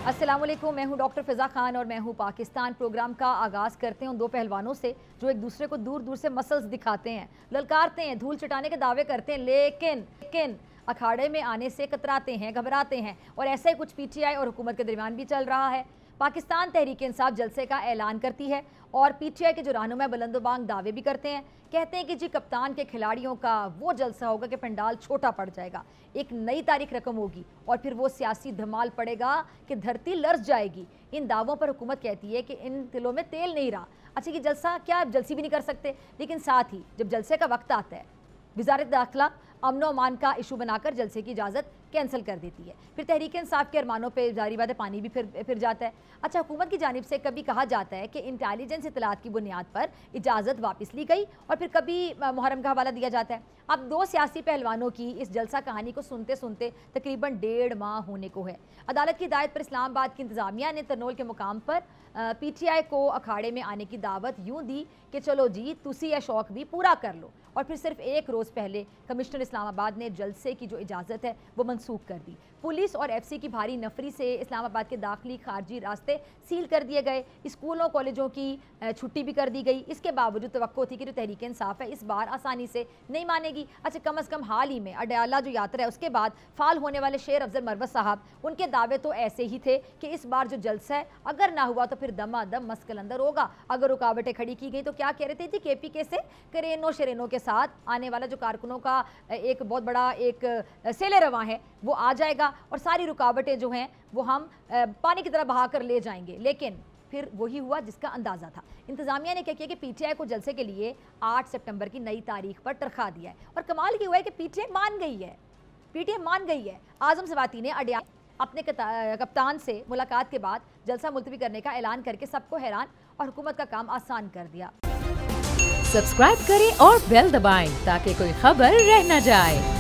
अस्सलाम वालेकुम, मैं हूं डॉक्टर फ़िज़ा खान और मैं हूं पाकिस्तान। प्रोग्राम का आगाज़ करते हैं उन दो पहलवानों से जो एक दूसरे को दूर दूर से मसल्स दिखाते हैं, ललकारते हैं, धूल चटाने के दावे करते हैं, लेकिन अखाड़े में आने से कतराते हैं, घबराते हैं। और ऐसा ही कुछ पीटीआई और हुकूमत के दरमियान भी चल रहा है। पाकिस्तान तहरीक इंसाफ जलसे का ऐलान करती है और पीटीआई के जो रहनुमा बुलंदबांग दावे भी करते हैं, कहते हैं कि जी कप्तान के खिलाड़ियों का वो जलसा होगा कि पंडाल छोटा पड़ जाएगा, एक नई तारीख रकम होगी और फिर वो सियासी धमाल पड़ेगा कि धरती लर्ज जाएगी। इन दावों पर हुकूमत कहती है कि इन दिलों में तेल नहीं रहा। अच्छा, कि जलसा क्या जलसी भी नहीं कर सकते, लेकिन साथ ही जब जलसे का वक्त आता है वज़ारत दाखिला अमन अमान का इशू बनाकर जलसे की इजाज़त कैंसिल कर देती है। फिर तहरीक इंसाफ के अरमानों पे जारी बात पानी भी फिर जाता है। अच्छा, हुकूमत की जानिब से कभी कहा जाता है कि इंटेलिजेंस इतलात की बुनियाद पर इजाज़त वापस ली गई और फिर कभी मुहर्रम का हवाला दिया जाता है। अब दो सियासी पहलवानों की इस जलसा कहानी को सुनते सुनते तकरीबन 1.5 माह होने को है। अदालत की हिदायत पर इस्लामाबाद की इंतजामिया ने तरनोल के मुकाम पर पीटीआई को अखाड़े में आने की दावत यूं दी कि चलो जी तुसी यह शौक भी पूरा कर लो। और फिर सिर्फ एक रोज़ पहले कमिश्नर इस्लामाबाद ने जलसे की जो इजाज़त है वो मनसूख कर दी। पुलिस और एफसी की भारी नफरी से इस्लामाबाद के दाखिली खारजी रास्ते सील कर दिए गए, स्कूलों कॉलेजों की छुट्टी भी कर दी गई। इसके बावजूद तवक्को थी कि जो तहरीक इंसाफ है इस बार आसानी से नहीं मानेगी। अच्छा, कम अज़ कम हाल ही में अडयाला जो यात्रा है उसके बाद फाल होने वाले शेर अफजल मरवत साहब, उनके दावे तो ऐसे ही थे कि इस बार जो जलसा है अगर ना हुआ तो फिर दमादम मस्कल अंदर होगा। अगर रुकावटें खड़ी की गई तो क्या कह रहे थे केपीके से करेनो शरेनो के साथ आने वाला जो कारकुनों का एक बहुत बड़ा एक सेले रवां है वो आ जाएगा और सारी रुकावटें जो हैं वो हम पानी की तरह बहा कर ले जाएंगे। लेकिन फिर वही हुआ जिसका अंदाज़ा था। इंतज़ामिया ने क्या किया कि पीटीआई को जलसे के लिए 8 सितंबर की नई तारीख पर तरखा दिया है और कमाल ये हुआ है कि पीटीआई मान गई है। आज़म सवाती ने अडयाला अपने कप्तान से मुलाकात के बाद जलसा मुलतवी करने का ऐलान करके सबको हैरान और हुकूमत का काम आसान कर दिया। सब्सक्राइब करें और बेल दबाएं ताकि कोई खबर रह न जाए।